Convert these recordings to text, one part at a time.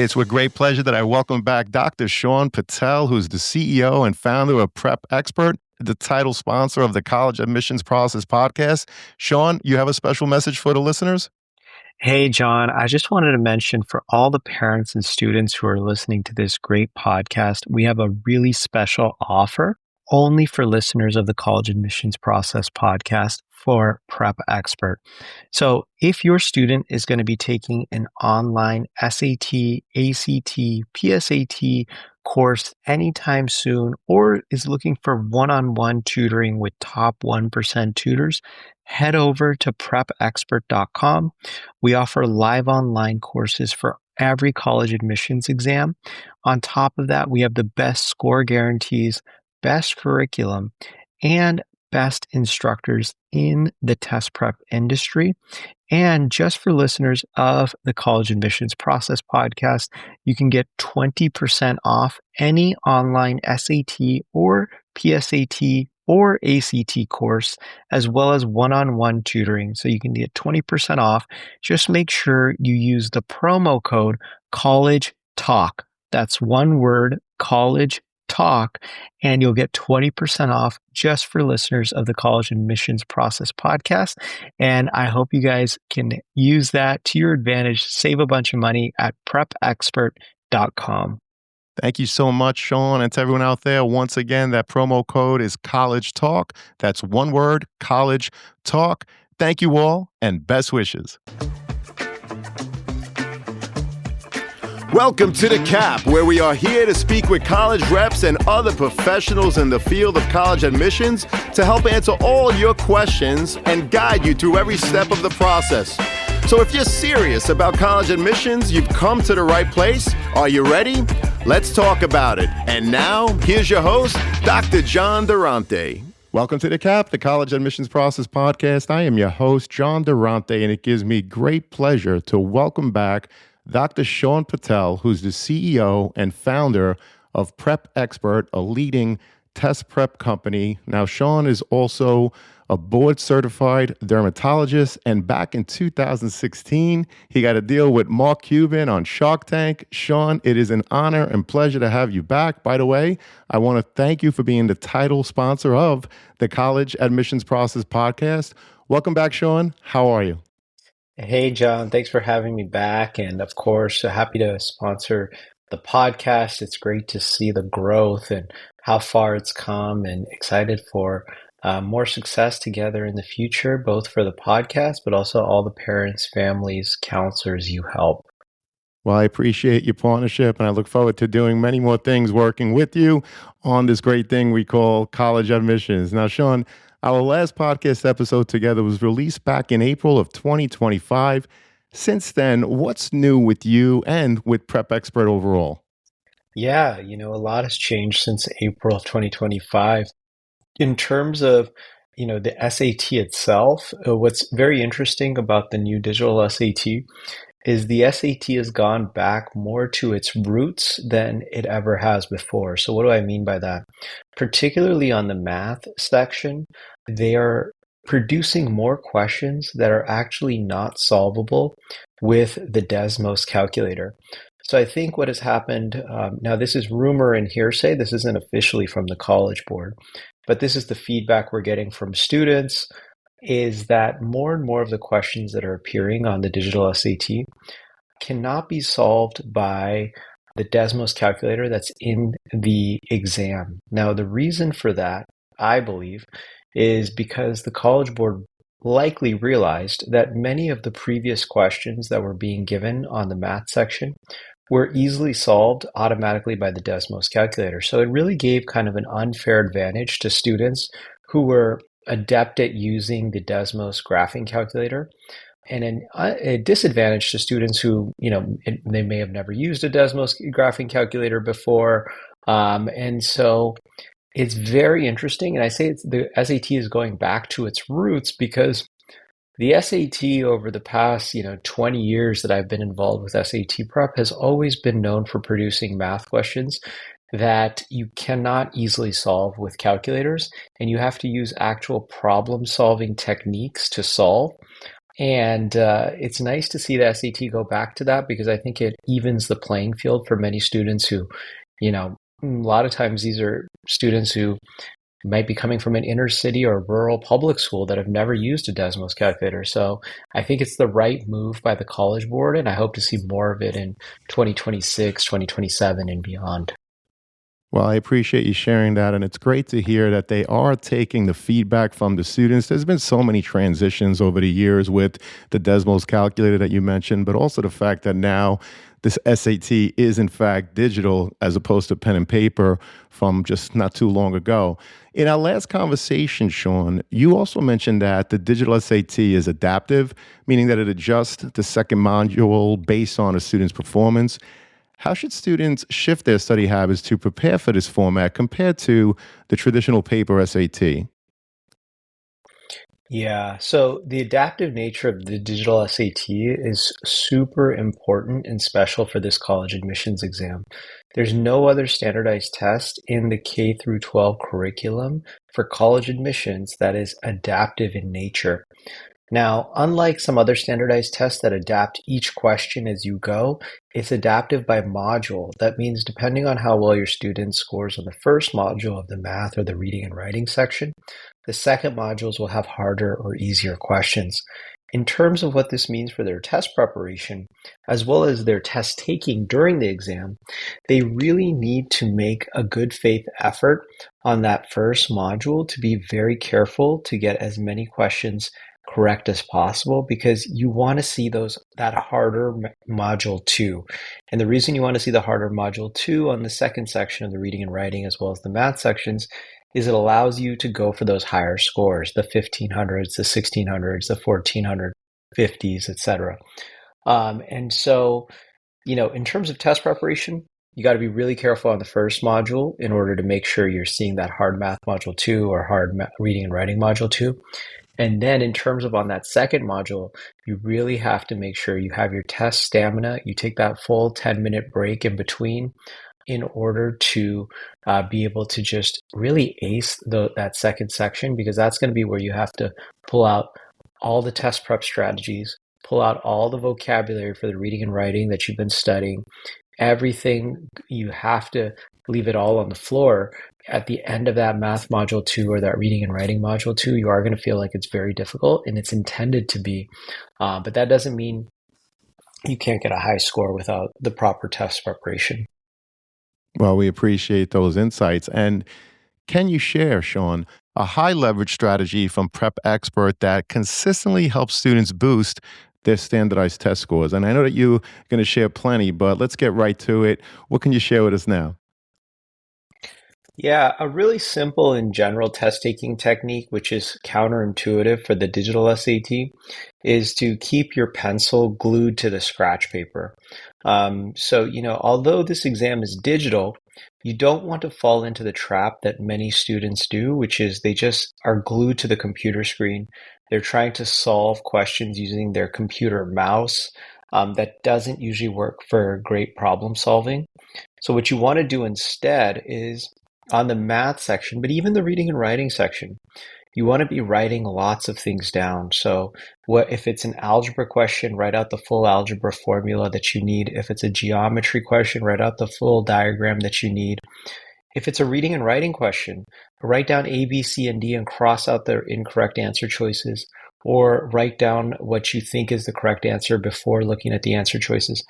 It's with great pleasure that I welcome back Dr. Shaan Patel, who's the CEO and founder of Prep Expert, the title sponsor of the College Admissions Process podcast. Shaan, you have a special message for the listeners? Hey, John, I just wanted to mention for all the parents and students who are listening to this great podcast, we have a really special offer only for listeners of the College Admissions Process podcast for Prep Expert. So if your student is going to be taking an online SAT, ACT, PSAT course anytime soon, or is looking for one-on-one tutoring with top 1% tutors, head over to prepexpert.com. We offer live online courses for every college admissions exam. On top of that, we have the best score guarantees, best curriculum, and best instructors in the test prep industry. And just for listeners of the College Admissions Process podcast, you can get 20% off any online SAT or PSAT or ACT course, as well as one-on-one tutoring. So you can get 20% off. Just make sure you use the promo code College Talk. That's one word, College Talk, and you'll get 20% off just for listeners of the College Admissions Process podcast. And I hope you guys can use that to your advantage, save a bunch of money at prepexpert.com. Thank you so much, Shaan. And to everyone out there, once again, that promo code is College Talk. That's one word, College Talk. Thank you all, and best wishes. Welcome to The Cap, where we are here to speak with college reps and other professionals in the field of college admissions to help answer all your questions and guide you through every step of the process. So if you're serious about college admissions, you've come to the right place. Are you ready? Let's talk about it. And now, here's your host, Dr. John Durante. Welcome to The Cap, the College Admissions Process podcast. I am your host, John Durante, and it gives me great pleasure to welcome back Dr. Shaan Patel, who's the CEO and founder of Prep Expert, a leading test prep company. Now, Shaan is also a board-certified dermatologist, and back in 2016, he got a deal with Mark Cuban on Shark Tank. Shaan, it is an honor and pleasure to have you back. By the way, I want to thank you for being the title sponsor of the College Admissions Process podcast. Welcome back, Shaan. How are you? Hey, John, thanks for having me back. And of course, happy to sponsor the podcast. It's great to see the growth and how far it's come, and excited for more success together in the future, both for the podcast, but also all the parents, families, counselors you help. Well, I appreciate your partnership, and I look forward to doing many more things working with you on this great thing we call college admissions. Now, Shaan, our last podcast episode together was released back in April of 2025. Since then, what's new with you and with Prep Expert overall? Yeah, a lot has changed since April of 2025. In terms of, the SAT itself, what's very interesting about the new digital SAT is the SAT has gone back more to its roots than it ever has before. So what do I mean by that? Particularly on the math section, they are producing more questions that are actually not solvable with the Desmos calculator. So I think what has happened, now this is rumor and hearsay, this isn't officially from the College Board, but this is the feedback we're getting from students, is that more and more of the questions that are appearing on the digital SAT cannot be solved by the Desmos calculator that's in the exam. Now, the reason for that, I believe, is because the College Board likely realized that many of the previous questions that were being given on the math section were easily solved automatically by the Desmos calculator. So it really gave kind of an unfair advantage to students who were adept at using the Desmos graphing calculator, and a disadvantage to students who, they may have never used a Desmos graphing calculator before. And so it's very interesting. And I say the SAT is going back to its roots because the SAT over the past, 20 years that I've been involved with SAT prep has always been known for producing math questions that you cannot easily solve with calculators, and you have to use actual problem-solving techniques to solve. And it's nice to see the SAT go back to that because I think it evens the playing field for many students who, a lot of times these are students who might be coming from an inner city or rural public school that have never used a Desmos calculator. So I think it's the right move by the College Board, and I hope to see more of it in 2026, 2027, and beyond. Well, I appreciate you sharing that. And it's great to hear that they are taking the feedback from the students. There's been so many transitions over the years with the Desmos calculator that you mentioned, but also the fact that now this SAT is, in fact, digital as opposed to pen and paper from just not too long ago. In our last conversation, Sean, you also mentioned that the digital SAT is adaptive, meaning that it adjusts the second module based on a student's performance. How should students shift their study habits to prepare for this format compared to the traditional paper SAT? Yeah, so the adaptive nature of the digital SAT is super important and special for this college admissions exam. There's no other standardized test in the K through 12 curriculum for college admissions that is adaptive in nature. Now, unlike some other standardized tests that adapt each question as you go, it's adaptive by module. That means depending on how well your student scores on the first module of the math or the reading and writing section, the second modules will have harder or easier questions. In terms of what this means for their test preparation, as well as their test taking during the exam, they really need to make a good faith effort on that first module to be very careful to get as many questions correct as possible because you want to see those that harder module 2. And the reason you want to see the harder module 2 on the second section of the reading and writing as well as the math sections is it allows you to go for those higher scores, the 1500s, the 1600s, the 1450s, etc. And so, in terms of test preparation, you got to be really careful on the first module in order to make sure you're seeing that hard math module 2 or hard reading and writing module 2. And then in terms of on that second module, you really have to make sure you have your test stamina. You take that full 10-minute break in between in order to be able to just really ace that second section, because that's going to be where you have to pull out all the test prep strategies, pull out all the vocabulary for the reading and writing that you've been studying, everything. You have to leave it all on the floor. At the end of that math module 2 or that reading and writing module 2, you are going to feel like it's very difficult, and it's intended to be. But that doesn't mean you can't get a high score without the proper test preparation. Well, we appreciate those insights. And can you share, Sean, a high leverage strategy from Prep Expert that consistently helps students boost their standardized test scores? And I know that you're going to share plenty, but let's get right to it. What can you share with us now? Yeah, a really simple and general test taking technique, which is counterintuitive for the digital SAT, is to keep your pencil glued to the scratch paper. So, although this exam is digital, you don't want to fall into the trap that many students do, which is they just are glued to the computer screen. They're trying to solve questions using their computer mouse. That doesn't usually work for great problem solving. So what you want to do instead is on the math section, but even the reading and writing section, you want to be writing lots of things down. So what if it's an algebra question, write out the full algebra formula that you need. If it's a geometry question, write out the full diagram that you need. If it's a reading and writing question, write down A, B, C, and D and cross out the incorrect answer choices, or write down what you think is the correct answer before looking at the answer choices.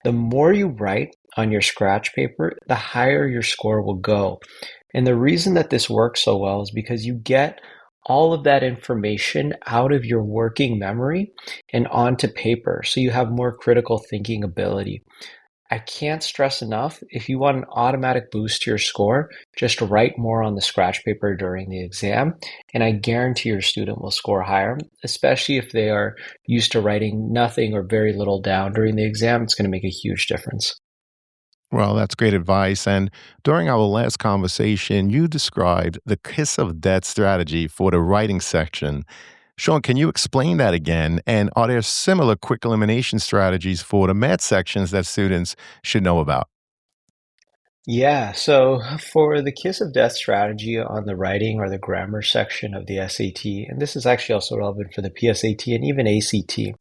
The more you write on your scratch paper, the higher your score will go. And the reason that this works so well is because you get all of that information out of your working memory and onto paper. So you have more critical thinking ability. I can't stress enough, if you want an automatic boost to your score, just write more on the scratch paper during the exam, and I guarantee your student will score higher, especially if they are used to writing nothing or very little down during the exam. It's going to make a huge difference. Well, that's great advice. And during our last conversation, you described the kiss of death strategy for the writing section. Sean, can you explain that again? And are there similar quick elimination strategies for the math sections that students should know about? Yeah, so for the kiss of death strategy on the writing or the grammar section of the SAT, and this is actually also relevant for the PSAT and even ACT,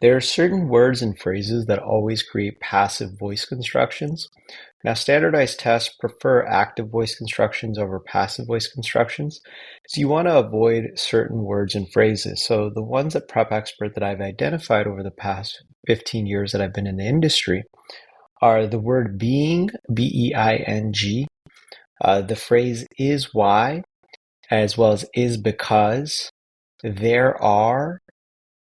there are certain words and phrases that always create passive voice constructions. Now, standardized tests prefer active voice constructions over passive voice constructions. So you want to avoid certain words and phrases. So the ones at Prep Expert that I've identified over the past 15 years that I've been in the industry are the word being, BEING, the phrase is why, as well as is because, there are,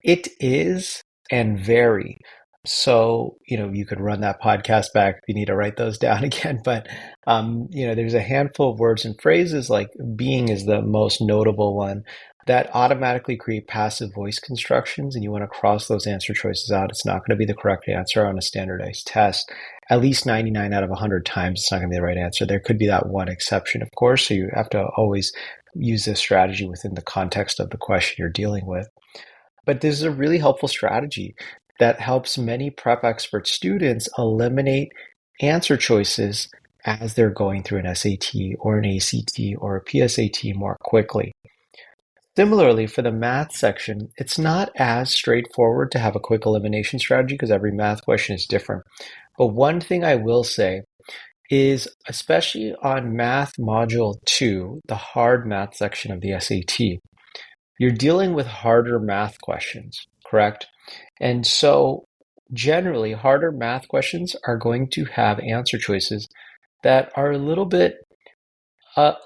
it is, and very. So, you could run that podcast back if you need to write those down again. But, there's a handful of words and phrases, like being is the most notable one, that automatically create passive voice constructions. And you want to cross those answer choices out. It's not going to be the correct answer on a standardized test. At least 99 out of 100 times, it's not going to be the right answer. There could be that one exception, of course. So you have to always use this strategy within the context of the question you're dealing with. But this is a really helpful strategy that helps many Prep Expert students eliminate answer choices as they're going through an SAT or an ACT or a PSAT more quickly. Similarly, for the math section, it's not as straightforward to have a quick elimination strategy because every math question is different. But one thing I will say is, especially on Math Module 2, the hard math section of the SAT, you're dealing with harder math questions, correct? And so generally, harder math questions are going to have answer choices that are a little bit,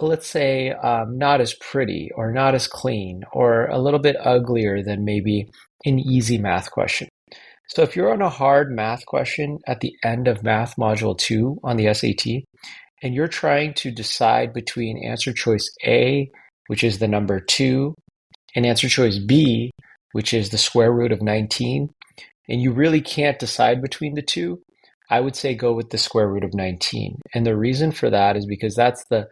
let's say, not as pretty or not as clean or a little bit uglier than maybe an easy math question. So if you're on a hard math question at the end of Math Module 2 on the SAT, and you're trying to decide between answer choice A, which is the number 2, and answer choice B, which is the square root of 19, and you really can't decide between the two, I would say go with the square root of 19. And the reason for that is because that's the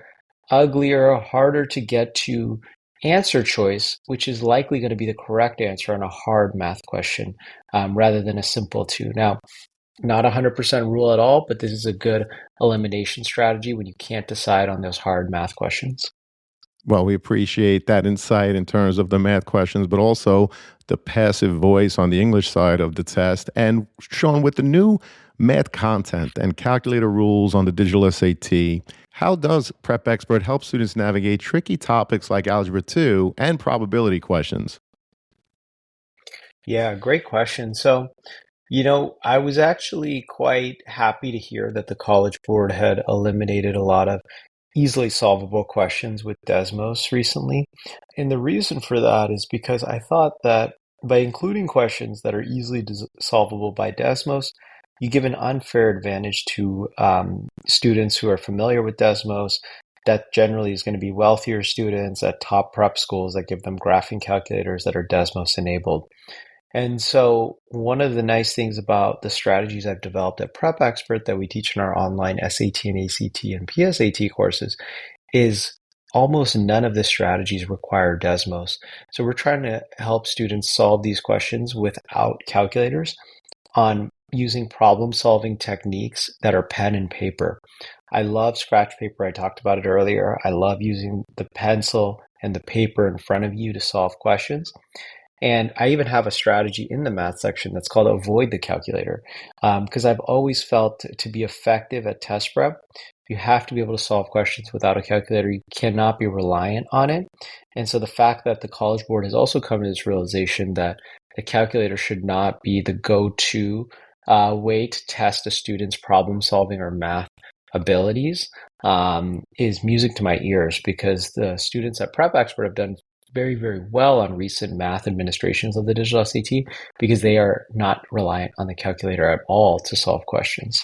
uglier, harder to get to answer choice, which is likely going to be the correct answer on a hard math question rather than a simple two. Now, not 100% rule at all, but this is a good elimination strategy when you can't decide on those hard math questions. Well, we appreciate that insight in terms of the math questions, but also the passive voice on the English side of the test. And Shaan, with the new math content and calculator rules on the digital SAT, how does Prep Expert help students navigate tricky topics like Algebra 2 and probability questions? Yeah, great question. So, I was actually quite happy to hear that the College Board had eliminated a lot of easily solvable questions with Desmos recently. And the reason for that is because I thought that by including questions that are easily solvable by Desmos, you give an unfair advantage to students who are familiar with Desmos. That generally is going to be wealthier students at top prep schools that give them graphing calculators that are Desmos enabled. And so one of the nice things about the strategies I've developed at Prep Expert that we teach in our online SAT and ACT and PSAT courses is almost none of the strategies require Desmos. So we're trying to help students solve these questions without calculators on using problem-solving techniques that are pen and paper. I love scratch paper. I talked about it earlier. I love using the pencil and the paper in front of you to solve questions. And I even have a strategy in the math section that's called avoid the calculator. Because I've always felt to be effective at test prep, you have to be able to solve questions without a calculator. You cannot be reliant on it. And so the fact that the College Board has also come to this realization that the calculator should not be the go-to way to test a student's problem solving or math abilities is music to my ears, because the students at Prep Expert have done very, very well on recent math administrations of the digital SAT because they are not reliant on the calculator at all to solve questions.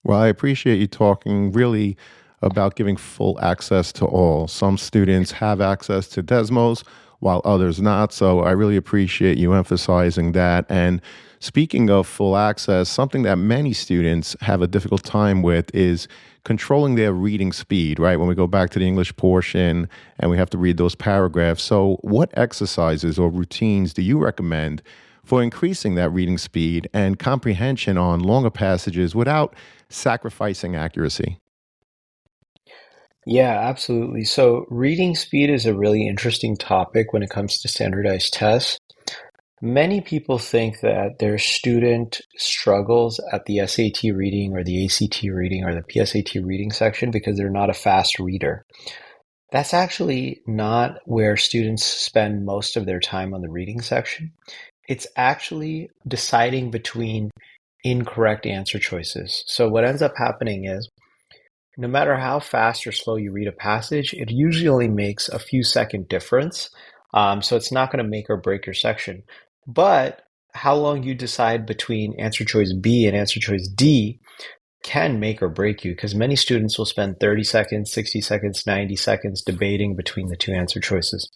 Well, I appreciate you talking really about giving full access to all. Some students have access to Desmos while others not. So I really appreciate you emphasizing that. And speaking of full access, something that many students have a difficult time with is controlling their reading speed, right? When we go back to the English portion and we have to read those paragraphs. So what exercises or routines do you recommend for increasing that reading speed and comprehension on longer passages without sacrificing accuracy? Yeah, absolutely. So, reading speed is a really interesting topic when it comes to standardized tests. Many people think that their student struggles at the SAT reading or the ACT reading or the PSAT reading section because they're not a fast reader. That's actually not where students spend most of their time on the reading section. It's actually deciding between incorrect answer choices. So, what ends up happening is no matter how fast or slow you read a passage, it usually only makes a few second difference. So it's not going to make or break your section. But how long you decide between answer choice B and answer choice D can make or break you because many students will spend 30 seconds, 60 seconds, 90 seconds debating between the two answer choices.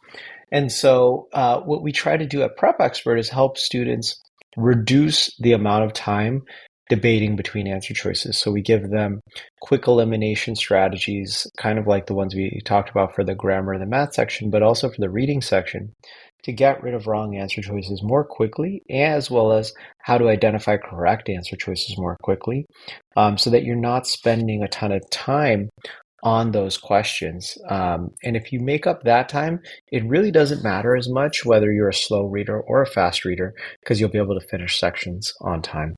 And so, what we try to do at Prep Expert is help students reduce the amount of time debating between answer choices. So, we give them quick elimination strategies, kind of like the ones we talked about for the grammar and the math section, but also for the reading section, to get rid of wrong answer choices more quickly, as well as how to identify correct answer choices more quickly, so that you're not spending a ton of time on those questions. And if you make up that time, it really doesn't matter as much whether you're a slow reader or a fast reader because you'll be able to finish sections on time.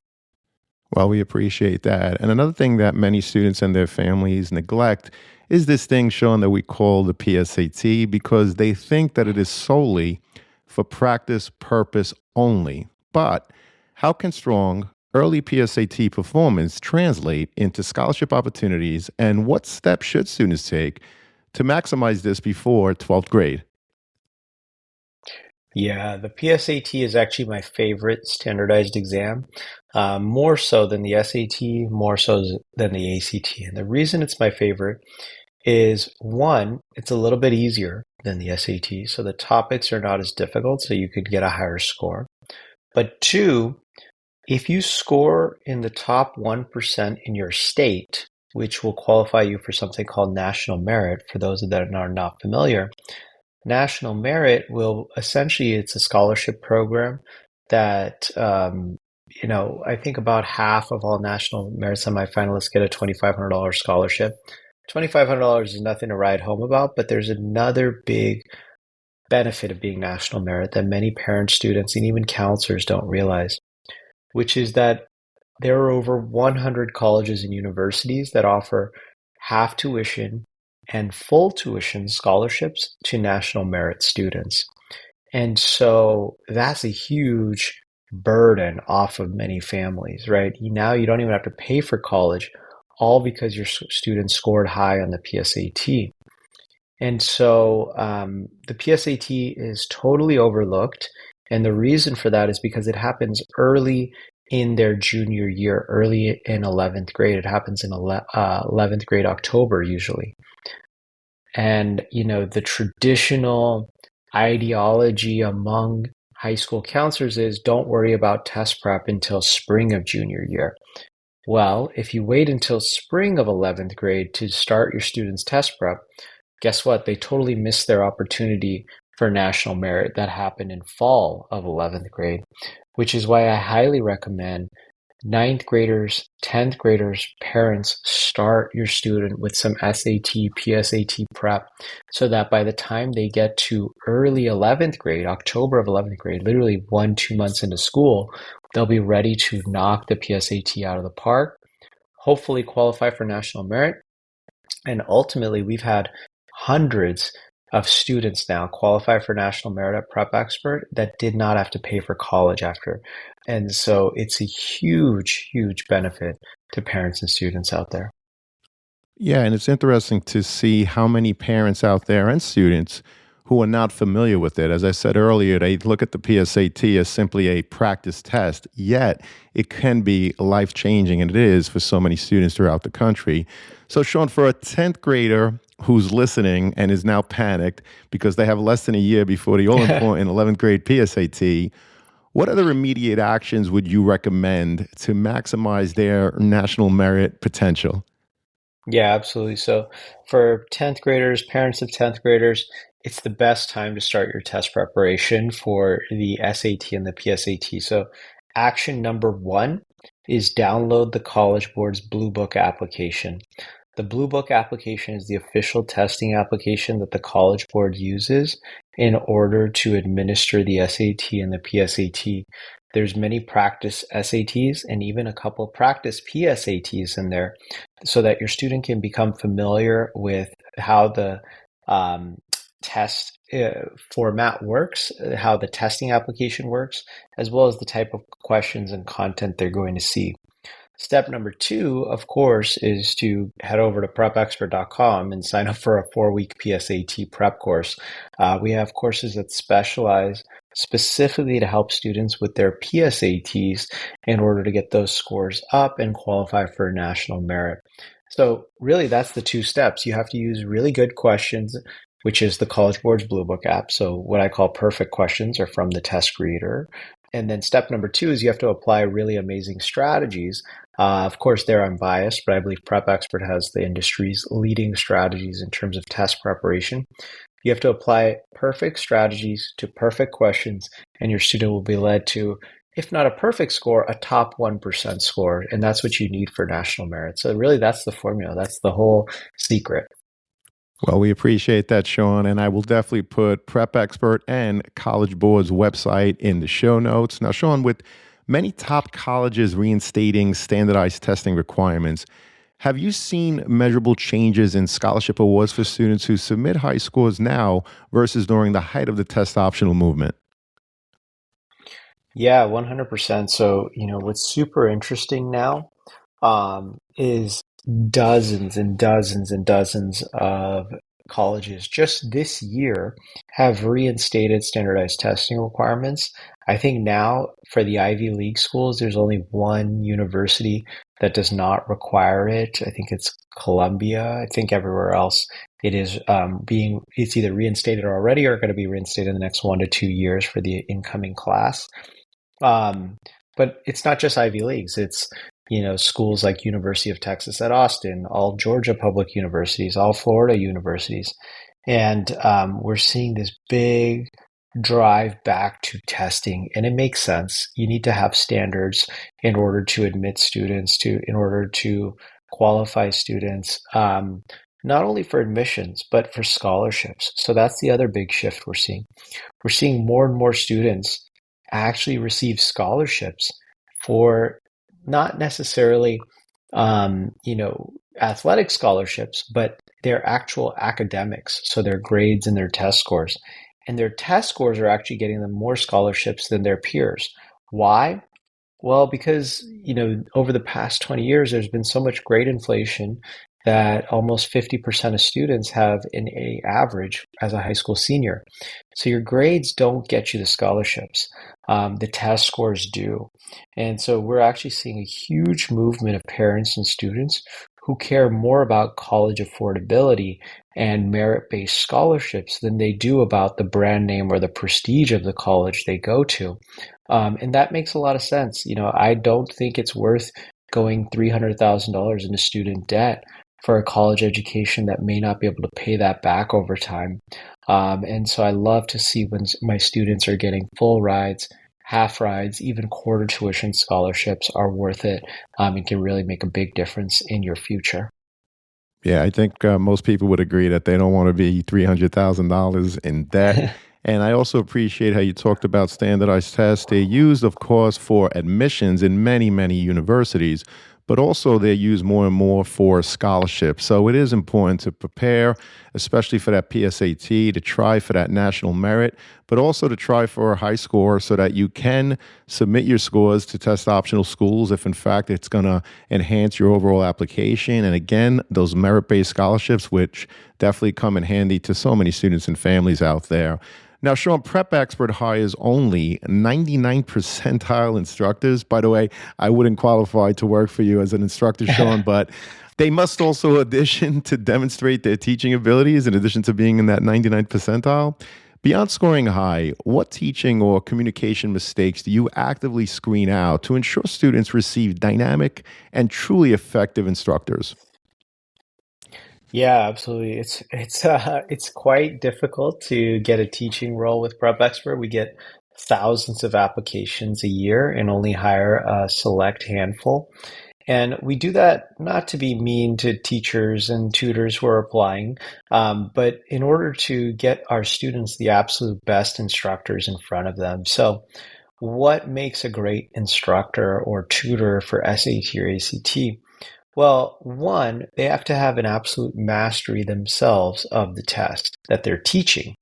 Well, we appreciate that. And another thing that many students and their families neglect is this thing, Sean, that we call the PSAT because they think that it is solely for practice purpose only. But how can strong early PSAT performance translate into scholarship opportunities, and what steps should students take to maximize this before 12th grade? Yeah, the PSAT is actually my favorite standardized exam, more so than the SAT, more so than the ACT. And the reason it's my favorite is one, it's a little bit easier than the SAT, so the topics are not as difficult, so you could get a higher score. But two, if you score in the top 1% in your state, which will qualify you for something called national merit, for those that are not familiar, national merit will essentially, it's a scholarship program that, I think about half of all national merit semifinalists get a $2,500 scholarship. $2,500 is nothing to write home about, but there's another big benefit of being national merit that many parents, students, and even counselors don't realize, which is that there are over 100 colleges and universities that offer half tuition and full tuition scholarships to national merit students. And so that's a huge burden off of many families, right? Now you don't even have to pay for college, all because your student scored high on the PSAT. And so the PSAT is totally overlooked. And the reason for that is because it happens early in their junior year, early in 11th grade. It happens in 11th grade, October, usually. And, the traditional ideology among high school counselors is don't worry about test prep until spring of junior year. Well, if you wait until spring of 11th grade to start your students' test prep, guess what? They totally missed their opportunity for national merit that happened in fall of 11th grade, which is why I highly recommend ninth graders, 10th graders, parents, start your student with some SAT, PSAT prep so that by the time they get to early 11th grade, October of 11th grade, literally 1, 2 months into school, they'll be ready to knock the PSAT out of the park, hopefully qualify for national merit. And ultimately, we've had hundreds of students now qualify for national merit at Prep Expert that did not have to pay for college after. And so it's a huge, huge benefit to parents and students out there. Yeah, and it's interesting to see how many parents out there and students who are not familiar with it. As I said earlier, they look at the PSAT as simply a practice test, yet it can be life changing, and it is for so many students throughout the country. So, Sean, for a 10th grader who's listening and is now panicked because they have less than a year before the all important 11th grade PSAT, what other immediate actions would you recommend to maximize their national merit potential? Yeah, absolutely. So for 10th graders, parents of 10th graders, it's the best time to start your test preparation for the SAT and the PSAT. So, action number one is download the College Board's Blue Book application. The Blue Book application is the official testing application that the College Board uses in order to administer the SAT and the PSAT. There's many practice SATs and even a couple practice PSATs in there so that your student can become familiar with how the um, test format works, how the testing application works, as well as the type of questions and content they're going to see. Step number two, of course, is to head over to prepexpert.com and sign up for a 4-week PSAT prep course. We have courses that specialize specifically to help students with their PSATs in order to get those scores up and qualify for national merit. So really, that's the two steps. You have to use really good questions, which is the College Board's Blue Book app. So what I call perfect questions are from the test reader. And then step number two is you have to apply really amazing strategies. Of course, they're unbiased, but I believe Prep Expert has the industry's leading strategies in terms of test preparation. You have to apply perfect strategies to perfect questions, and your student will be led to, if not a perfect score, a top 1% score. And that's what you need for national merit. So really, that's the formula. That's the whole secret. Well, we appreciate that, Shaan, and I will definitely put Prep Expert and College Board's website in the show notes. Now, Shaan, with many top colleges reinstating standardized testing requirements, have you seen measurable changes in scholarship awards for students who submit high scores now versus during the height of the test optional movement? Yeah, 100%. So, what's super interesting now is dozens and dozens and dozens of colleges just this year have reinstated standardized testing requirements. I think now for the Ivy League schools, there's only one university that does not require it. I think it's Columbia. I think everywhere else it is it's either reinstated already or going to be reinstated in the next 1 to 2 years for the incoming class. Um, but it's not just Ivy Leagues. It's, schools like University of Texas at Austin, all Georgia public universities, all Florida universities. And we're seeing this big drive back to testing. And it makes sense. You need to have standards in order to admit students in order to qualify students, not only for admissions, but for scholarships. So that's the other big shift we're seeing. We're seeing more and more students actually receive scholarships for not necessarily, athletic scholarships, but their actual academics. So their grades and their test scores. And their test scores are actually getting them more scholarships than their peers. Why? Well, because, over the past 20 years, there's been so much grade inflation that almost 50% of students have an A average as a high school senior. So your grades don't get you the scholarships. The test scores do. And so we're actually seeing a huge movement of parents and students who care more about college affordability and merit-based scholarships than they do about the brand name or the prestige of the college they go to. And that makes a lot of sense. I don't think it's worth going $300,000 into student debt for a college education that may not be able to pay that back over time. And so I love to see when my students are getting full rides, half rides, even quarter tuition scholarships are worth it, and can really make a big difference in your future. Yeah, I think most people would agree that they don't want to be $300,000 in debt. And I also appreciate how you talked about standardized tests. They're used, of course, for admissions in many, many universities, but also they're used more and more for scholarships. So it is important to prepare, especially for that PSAT, to try for that national merit, but also to try for a high score so that you can submit your scores to test optional schools if, in fact, it's going to enhance your overall application. And again, those merit-based scholarships, which definitely come in handy to so many students and families out there. Now, Shaan, Prep Expert hires only 99 percentile instructors. By the way, I wouldn't qualify to work for you as an instructor, Shaan, but they must also audition to demonstrate their teaching abilities in addition to being in that 99 percentile. Beyond scoring high, what teaching or communication mistakes do you actively screen out to ensure students receive dynamic and truly effective instructors? Yeah, absolutely. It's quite difficult to get a teaching role with Prep Expert. We get thousands of applications a year and only hire a select handful. And we do that not to be mean to teachers and tutors who are applying, but in order to get our students the absolute best instructors in front of them. So, what makes a great instructor or tutor for SAT or ACT? Well, one, they have to have an absolute mastery themselves of the test that they're teaching,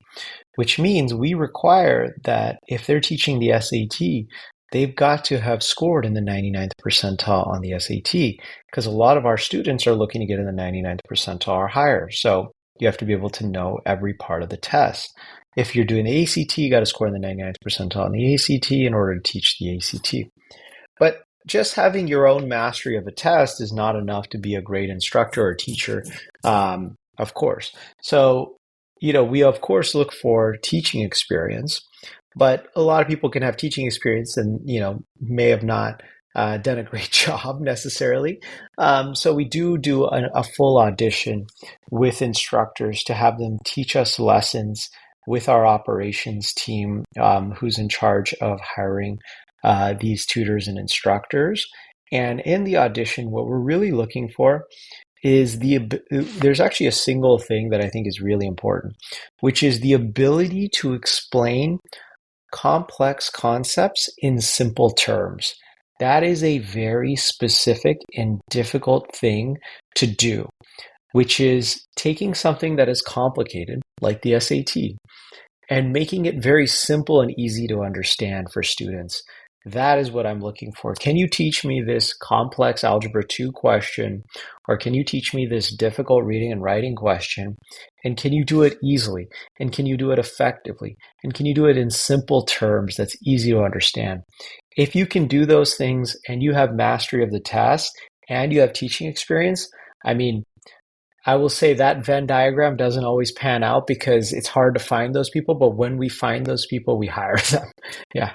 which means we require that if they're teaching the SAT, they've got to have scored in the 99th percentile on the SAT because a lot of our students are looking to get in the 99th percentile or higher. So you have to be able to know every part of the test. If you're doing the ACT, you got to score in the 99th percentile on the ACT in order to teach the ACT. But just having your own mastery of a test is not enough to be a great instructor or teacher, of course. So, we of course look for teaching experience, but a lot of people can have teaching experience and, may have not done a great job necessarily. So we do a full audition with instructors to have them teach us lessons with our operations team, who's in charge of hiring these tutors and instructors. And in the audition, what we're really looking for is there's actually a single thing that I think is really important, which is the ability to explain complex concepts in simple terms. That is a very specific and difficult thing to do, which is taking something that is complicated, like the SAT, and making it very simple and easy to understand for students. That is what I'm looking for. Can you teach me this complex Algebra 2 question? Or can you teach me this difficult reading and writing question? And can you do it easily? And can you do it effectively? And can you do it in simple terms that's easy to understand? If you can do those things and you have mastery of the task and you have teaching experience, I mean, I will say that Venn diagram doesn't always pan out because it's hard to find those people, but when we find those people, we hire them. Yeah.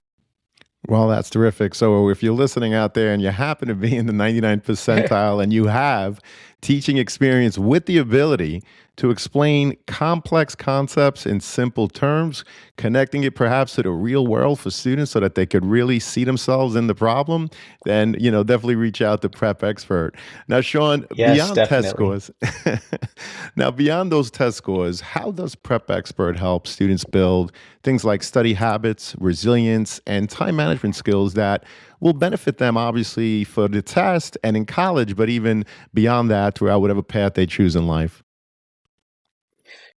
Well, that's terrific. So, if you're listening out there and you happen to be in the 99th percentile and you have teaching experience with the ability to explain complex concepts in simple terms, connecting it perhaps to the real world for students so that they could really see themselves in the problem, then, definitely reach out to Prep Expert. Now, Sean, Yes, beyond test definitely. scores, now beyond those test scores, how does Prep Expert help students build things like study habits, resilience, and time management skills that will benefit them obviously for the test and in college, but even beyond that throughout whatever path they choose in life?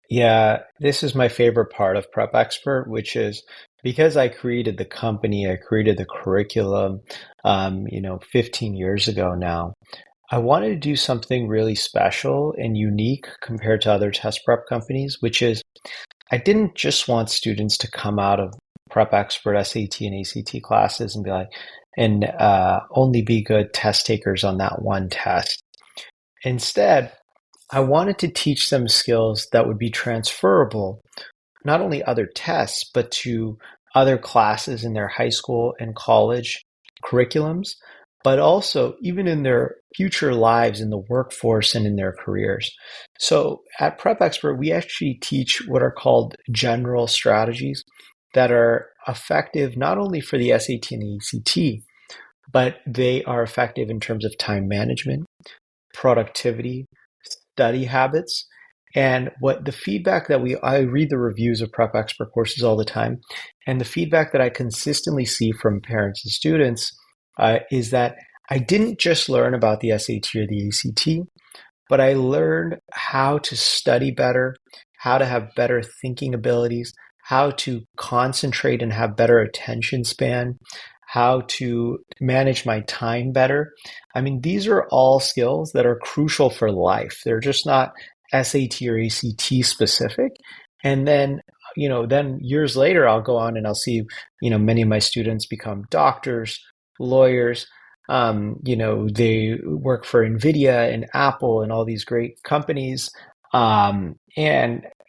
Yeah, this is my favorite part of Prep Expert, which is because I created the company, I created the curriculum, 15 years ago now. I wanted to do something really special and unique compared to other test prep companies, which is I didn't just want students to come out of Prep Expert SAT and ACT classes and be like, and only be good test takers on that one test. Instead, I wanted to teach them skills that would be transferable, not only other tests, but to other classes in their high school and college curriculums, but also even in their future lives in the workforce and in their careers. So at Prep Expert, we actually teach what are called general strategies that are effective not only for the SAT and the ACT, but they are effective in terms of time management, productivity, study habits. And what the feedback that I read the reviews of Prep Expert courses all the time, and the feedback that I consistently see from parents and students is that I didn't just learn about the SAT or the ACT, but I learned how to study better, how to have better thinking abilities, how to concentrate and have better attention span, how to manage my time better. I mean, these are all skills that are crucial for life. They're just not SAT or ACT specific. And then, then years later, I'll go on and I'll see, many of my students become doctors, lawyers, they work for NVIDIA and Apple and all these great companies. And,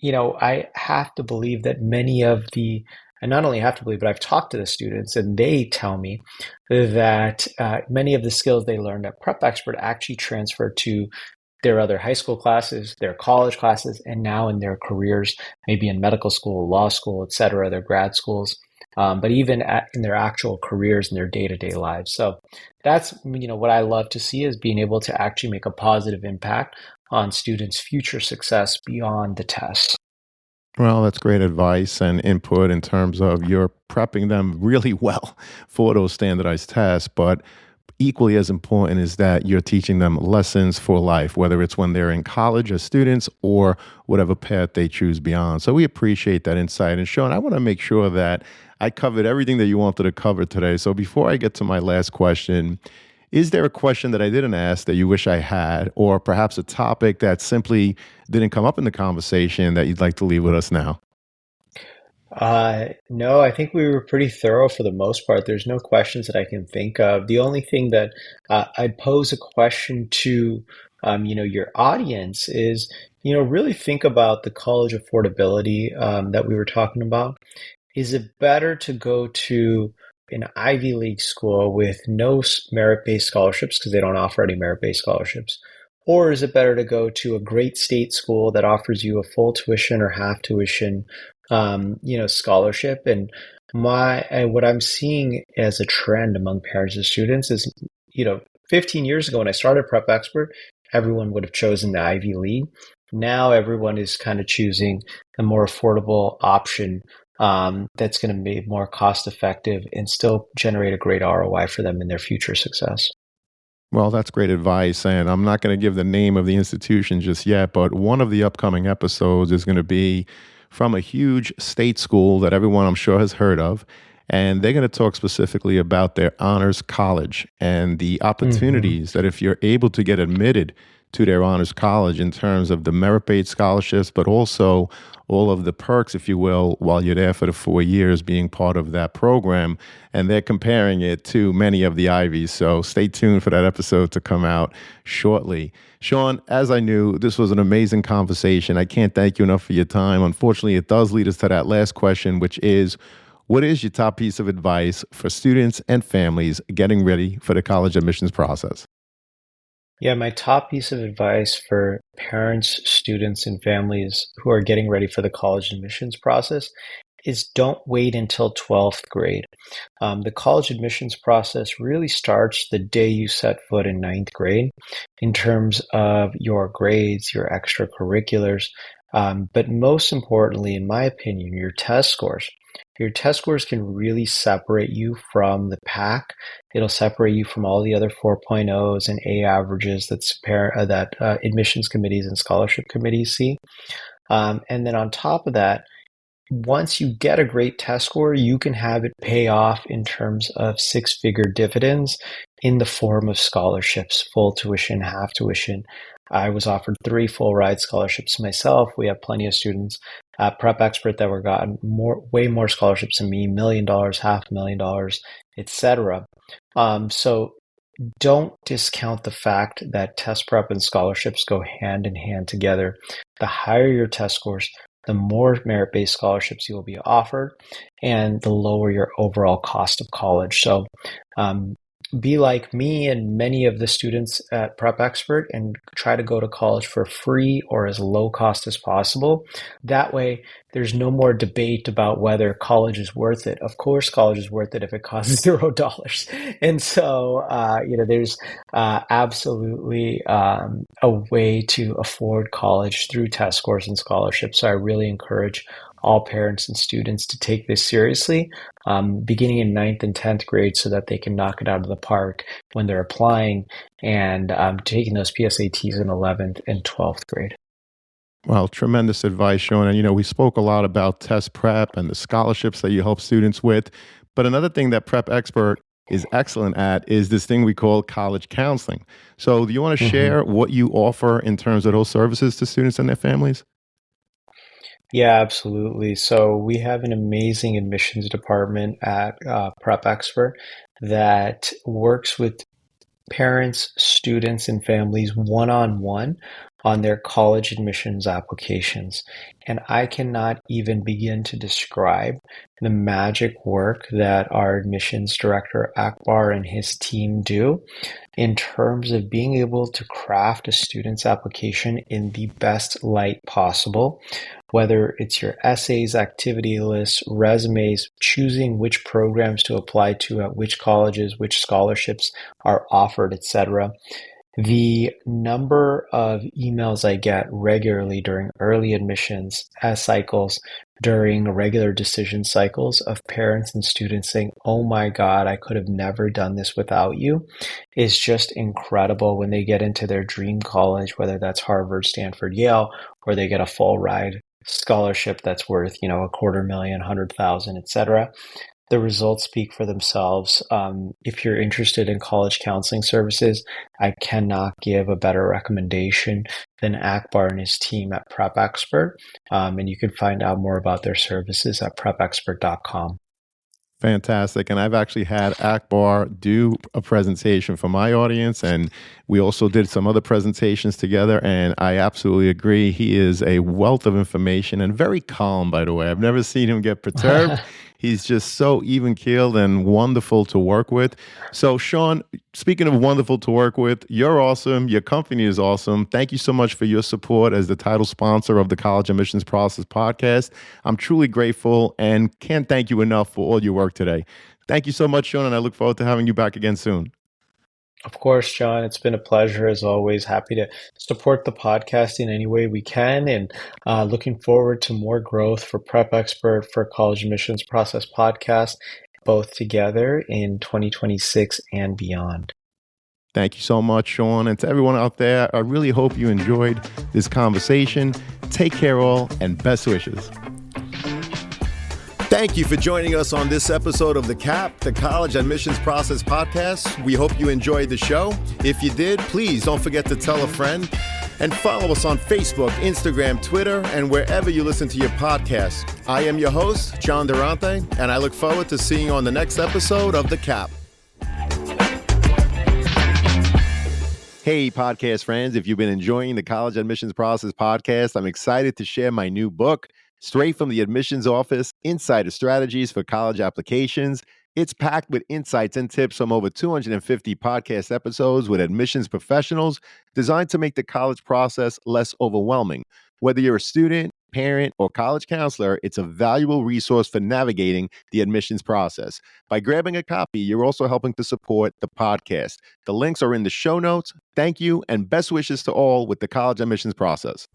I have to believe that and not only have to believe, but I've talked to the students and they tell me that many of the skills they learned at Prep Expert actually transfer to their other high school classes, their college classes, and now in their careers, maybe in medical school, law school, et cetera, their grad schools, but even in their actual careers and their day-to-day lives. So that's, what I love to see is being able to actually make a positive impact on students' future success beyond the test. Well, that's great advice and input in terms of you're prepping them really well for those standardized tests. But equally as important is that you're teaching them lessons for life, whether it's when they're in college as students or whatever path they choose beyond. So we appreciate that insight. And Sean, I want to make sure that I covered everything that you wanted to cover today. So before I get to my last question, is there a question that I didn't ask that you wish I had, or perhaps a topic that simply didn't come up in the conversation that you'd like to leave with us now? No, I think we were pretty thorough for the most part. There's no questions that I can think of. The only thing that I'd pose a question to, your audience is, really think about the college affordability that we were talking about. Is it better to go to an Ivy League school with no merit-based scholarships because they don't offer any merit-based scholarships? Or is it better to go to a great state school that offers you a full tuition or half tuition, scholarship? And what I'm seeing as a trend among parents and students is, 15 years ago when I started Prep Expert, everyone would have chosen the Ivy League. Now everyone is kind of choosing a more affordable option that's going to be more cost effective and still generate a great ROI for them in their future success. Well, that's great advice. And I'm not going to give the name of the institution just yet, but one of the upcoming episodes is going to be from a huge state school that everyone I'm sure has heard of. And they're going to talk specifically about their honors college and the Hmm. opportunities that if you're able to get admitted to their honors college in terms of the merit-based scholarships, but also all of the perks, if you will, while you're there for the 4 years being part of that program. And they're comparing it to many of the Ivies. So stay tuned for that episode to come out shortly. Sean, as I knew, this was an amazing conversation. I can't thank you enough for your time. Unfortunately, it does lead us to that last question, which is what is your top piece of advice for students and families getting ready for the college admissions process? Yeah, my top piece of advice for parents, students, and families who are getting ready for the college admissions process is don't wait until 12th grade. The college admissions process really starts the day you set foot in ninth grade in terms of your grades, your extracurriculars, but most importantly, in my opinion, your test scores. Your test scores can really separate you from the pack. It'll separate you from all the other 4.0s and A averages that admissions committees and scholarship committees see. And then on top of that, once you get a great test score, you can have it pay off in terms of six-figure dividends in the form of scholarships, full tuition, half tuition. I was offered three full ride scholarships myself. We have plenty of students at Prep Expert that were gotten way more scholarships than me, $1 million, $500,000, etc. So don't discount the fact that test prep and scholarships go hand in hand together. The higher your test scores, the more merit-based scholarships you will be offered, and the lower your overall cost of college. So um, be like me and many of the students at Prep Expert and try to go to college for free or as low cost as possible. That way, there's no more debate about whether college is worth it. Of course, college is worth it if it costs $0. And so, there's absolutely a way to afford college through test scores and scholarships. So I really encourage all parents and students to take this seriously, beginning in ninth and 10th grade so that they can knock it out of the park when they're applying and taking those PSATs in 11th and 12th grade. Well, tremendous advice, Sean. And, we spoke a lot about test prep and the scholarships that you help students with. But another thing that Prep Expert is excellent at is this thing we call college counseling. So, do you want to Mhm. share what you offer in terms of those services to students and their families? Yeah, absolutely. So we have an amazing admissions department at Prep Expert that works with parents, students, and families one on one on their college admissions applications. And I cannot even begin to describe the magic work that our admissions director, Akbar, and his team do in terms of being able to craft a student's application in the best light possible, whether it's your essays, activity lists, resumes, choosing which programs to apply to at which colleges, which scholarships are offered, etc. The number of emails I get regularly during early admissions cycles, during regular decision cycles of parents and students saying, "Oh my God, I could have never done this without you," is just incredible when they get into their dream college, whether that's Harvard, Stanford, Yale, or they get a full ride scholarship that's worth, a quarter million, 100,000, etc. The results speak for themselves. If you're interested in college counseling services, I cannot give a better recommendation than Akbar and his team at Prep Expert. And you can find out more about their services at prepexpert.com. Fantastic. And I've actually had Akbar do a presentation for my audience, and we also did some other presentations together. And I absolutely agree. He is a wealth of information and very calm, by the way. I've never seen him get perturbed. He's just so even keeled and wonderful to work with. So, Shaan, speaking of wonderful to work with, you're awesome. Your company is awesome. Thank you so much for your support as the title sponsor of the College Admissions Process podcast. I'm truly grateful and can't thank you enough for all your work today. Thank you so much, Shaan, and I look forward to having you back again soon. Of course, John, it's been a pleasure as always. Happy to support the podcast in any way we can, and looking forward to more growth for Prep Expert, for College Admissions Process Podcast, both together in 2026 and beyond. Thank you so much, Shaan. And to everyone out there, I really hope you enjoyed this conversation. Take care all, and best wishes. Thank you for joining us on this episode of The CAP, the College Admissions Process Podcast. We hope you enjoyed the show. If you did, please don't forget to tell a friend and follow us on Facebook, Instagram, Twitter, and wherever you listen to your podcasts. I am your host, John Durante, and I look forward to seeing you on the next episode of The CAP. Hey, podcast friends, if you've been enjoying the College Admissions Process Podcast, I'm excited to share my new book, Straight from the Admissions Office, Insider Strategies for College Applications. It's packed with insights and tips from over 250 podcast episodes with admissions professionals designed to make the college process less overwhelming. Whether you're a student, parent, or college counselor, it's a valuable resource for navigating the admissions process. By grabbing a copy, you're also helping to support the podcast. The links are in the show notes. Thank you, and best wishes to all with the college admissions process.